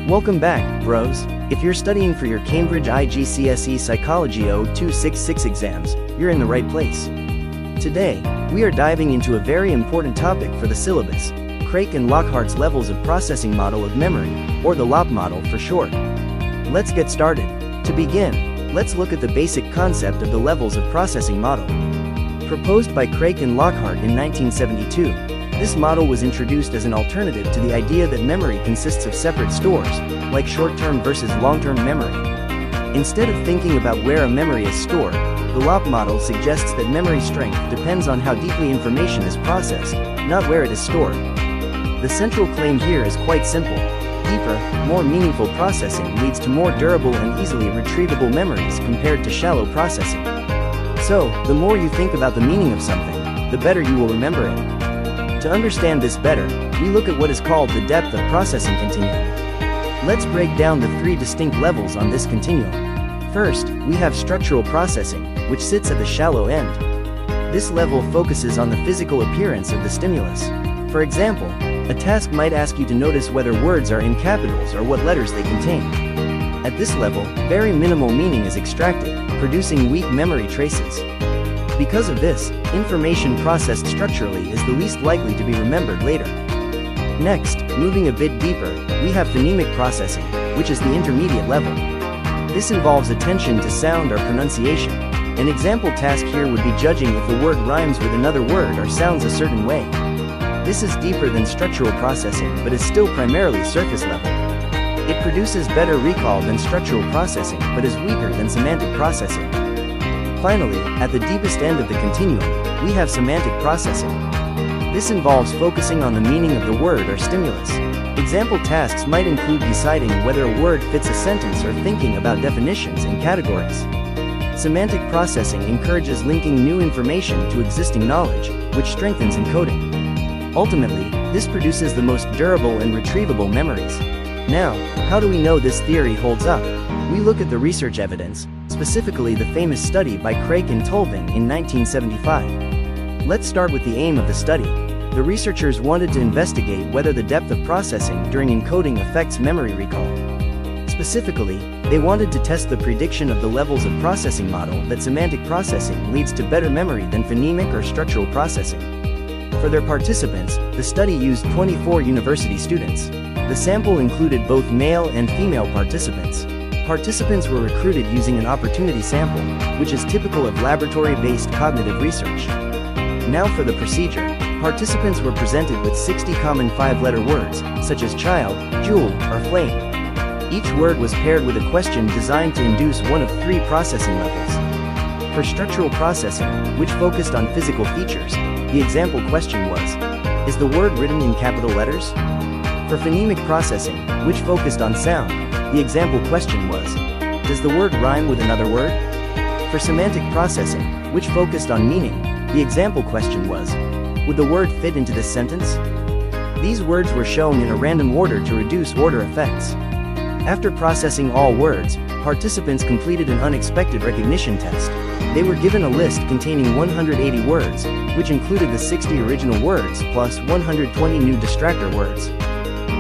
Welcome back, bros. If you're studying for your Cambridge IGCSE Psychology 0266 exams, you're in the right place. Today, we are diving into a very important topic for the syllabus, Craik and Lockhart's levels of processing model of memory, or the LoP model for short. Let's get started. To begin, let's look at the basic concept of the levels of processing model. Proposed by Craik and Lockhart in 1972, this model was introduced as an alternative to the idea that memory consists of separate stores, like short-term versus long-term memory. Instead of thinking about where a memory is stored, the LoP model suggests that memory strength depends on how deeply information is processed, not where it is stored. The central claim here is quite simple. Deeper, more meaningful processing leads to more durable and easily retrievable memories compared to shallow processing. So, the more you think about the meaning of something, the better you will remember it. To understand this better, we look at what is called the depth of processing continuum. Let's break down the three distinct levels on this continuum. First, we have structural processing, which sits at the shallow end. This level focuses on the physical appearance of the stimulus. For example, a task might ask you to notice whether words are in capitals or what letters they contain. At this level, very minimal meaning is extracted, producing weak memory traces. Because of this, information processed structurally is the least likely to be remembered later. Next, moving a bit deeper, we have phonemic processing, which is the intermediate level. This involves attention to sound or pronunciation. An example task here would be judging if a word rhymes with another word or sounds a certain way. This is deeper than structural processing but is still primarily surface level. It produces better recall than structural processing but is weaker than semantic processing. Finally, at the deepest end of the continuum, we have semantic processing. This involves focusing on the meaning of the word or stimulus. Example tasks might include deciding whether a word fits a sentence or thinking about definitions and categories. Semantic processing encourages linking new information to existing knowledge, which strengthens encoding. Ultimately, this produces the most durable and retrievable memories. Now, how do we know this theory holds up? We look at the research evidence, specifically the famous study by Craik and Tulving in 1975. Let's start with the aim of the study. The researchers wanted to investigate whether the depth of processing during encoding affects memory recall. Specifically, they wanted to test the prediction of the levels of processing model that semantic processing leads to better memory than phonemic or structural processing. For their participants, the study used 24 university students. The sample included both male and female participants. Participants were recruited using an opportunity sample, which is typical of laboratory-based cognitive research. Now for the procedure. Participants were presented with 60 common 5-letter words, such as child, jewel, or flame. Each word was paired with a question designed to induce one of three processing levels. For structural processing, which focused on physical features, the example question was, is the word written in capital letters? For phonemic processing, which focused on sound, the example question was, does the word rhyme with another word? For semantic processing, which focused on meaning, the example question was, would the word fit into this sentence? These words were shown in a random order to reduce order effects. After processing all words, participants completed an unexpected recognition test. They were given a list containing 180 words, which included the 60 original words plus 120 new distractor words.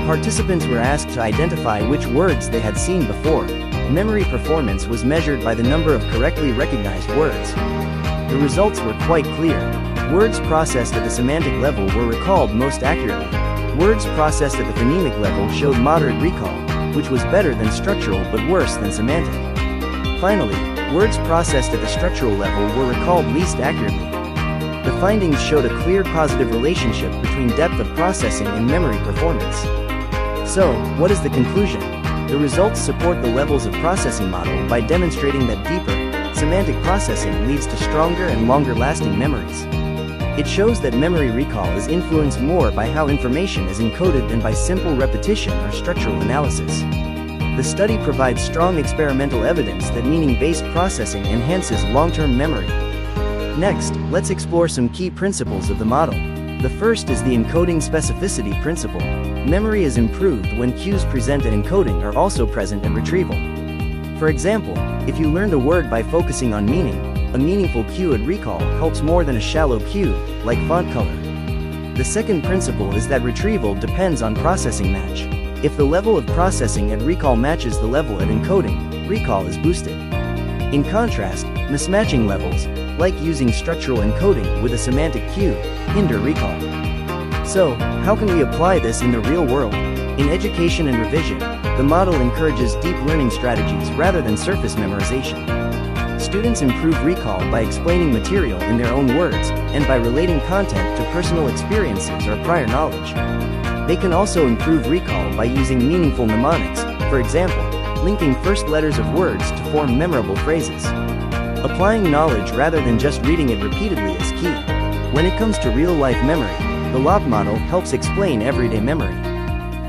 Participants were asked to identify which words they had seen before. Memory performance was measured by the number of correctly recognized words. The results were quite clear. Words processed at the semantic level were recalled most accurately. Words processed at the phonemic level showed moderate recall, which was better than structural but worse than semantic. Finally, words processed at the structural level were recalled least accurately. The findings showed a clear positive relationship between depth of processing and memory performance. So, what is the conclusion? The results support the levels of processing model by demonstrating that deeper, semantic processing leads to stronger and longer-lasting memories. It shows that memory recall is influenced more by how information is encoded than by simple repetition or structural analysis. The study provides strong experimental evidence that meaning-based processing enhances long-term memory. Next, let's explore some key principles of the model. The first is the encoding specificity principle. Memory is improved when cues present at encoding are also present at retrieval. For example, if you learned a word by focusing on meaning, a meaningful cue at recall helps more than a shallow cue, like font color. The second principle is that retrieval depends on processing match. If the level of processing at recall matches the level at encoding, recall is boosted. In contrast, mismatching levels, like using structural encoding with a semantic cue, hinder recall. So, how can we apply this in the real world? In education and revision, the model encourages deep learning strategies rather than surface memorization. Students improve recall by explaining material in their own words and by relating content to personal experiences or prior knowledge. They can also improve recall by using meaningful mnemonics, for example, linking first letters of words to form memorable phrases. Applying knowledge rather than just reading it repeatedly is key. When it comes to real-life memory, the LoP model helps explain everyday memory.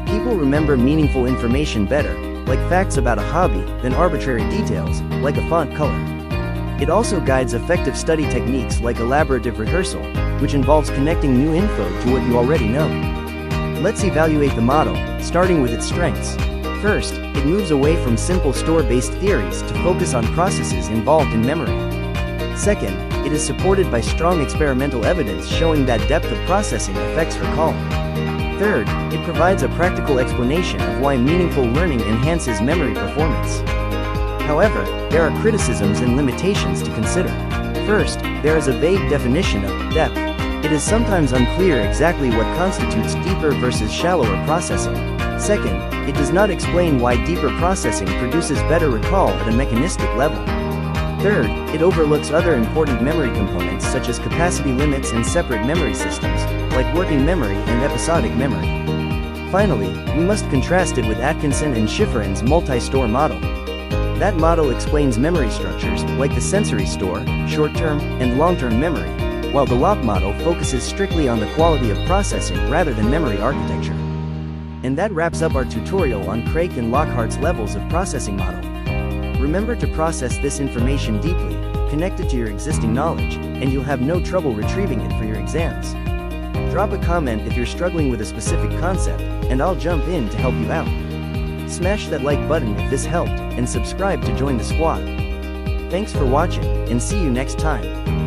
People remember meaningful information better, like facts about a hobby, than arbitrary details, like a font color. It also guides effective study techniques like elaborative rehearsal, which involves connecting new info to what you already know. Let's evaluate the model, starting with its strengths. First, it moves away from simple store-based theories to focus on processes involved in memory. Second, it is supported by strong experimental evidence showing that depth of processing affects recall. Third, it provides a practical explanation of why meaningful learning enhances memory performance. However, there are criticisms and limitations to consider. First, there is a vague definition of depth. It is sometimes unclear exactly what constitutes deeper versus shallower processing. Second, it does not explain why deeper processing produces better recall at a mechanistic level. Third, it overlooks other important memory components such as capacity limits and separate memory systems, like working memory and episodic memory. Finally, we must contrast it with Atkinson and Schifrin's multi-store model. That model explains memory structures, like the sensory store, short-term, and long-term memory, while the LoP model focuses strictly on the quality of processing rather than memory architecture. And that wraps up our tutorial on Craik and Lockhart's levels of processing model. Remember to process this information deeply, connect it to your existing knowledge, and you'll have no trouble retrieving it for your exams. Drop a comment if you're struggling with a specific concept, and I'll jump in to help you out. Smash that like button if this helped, and subscribe to join the squad. Thanks for watching, and see you next time.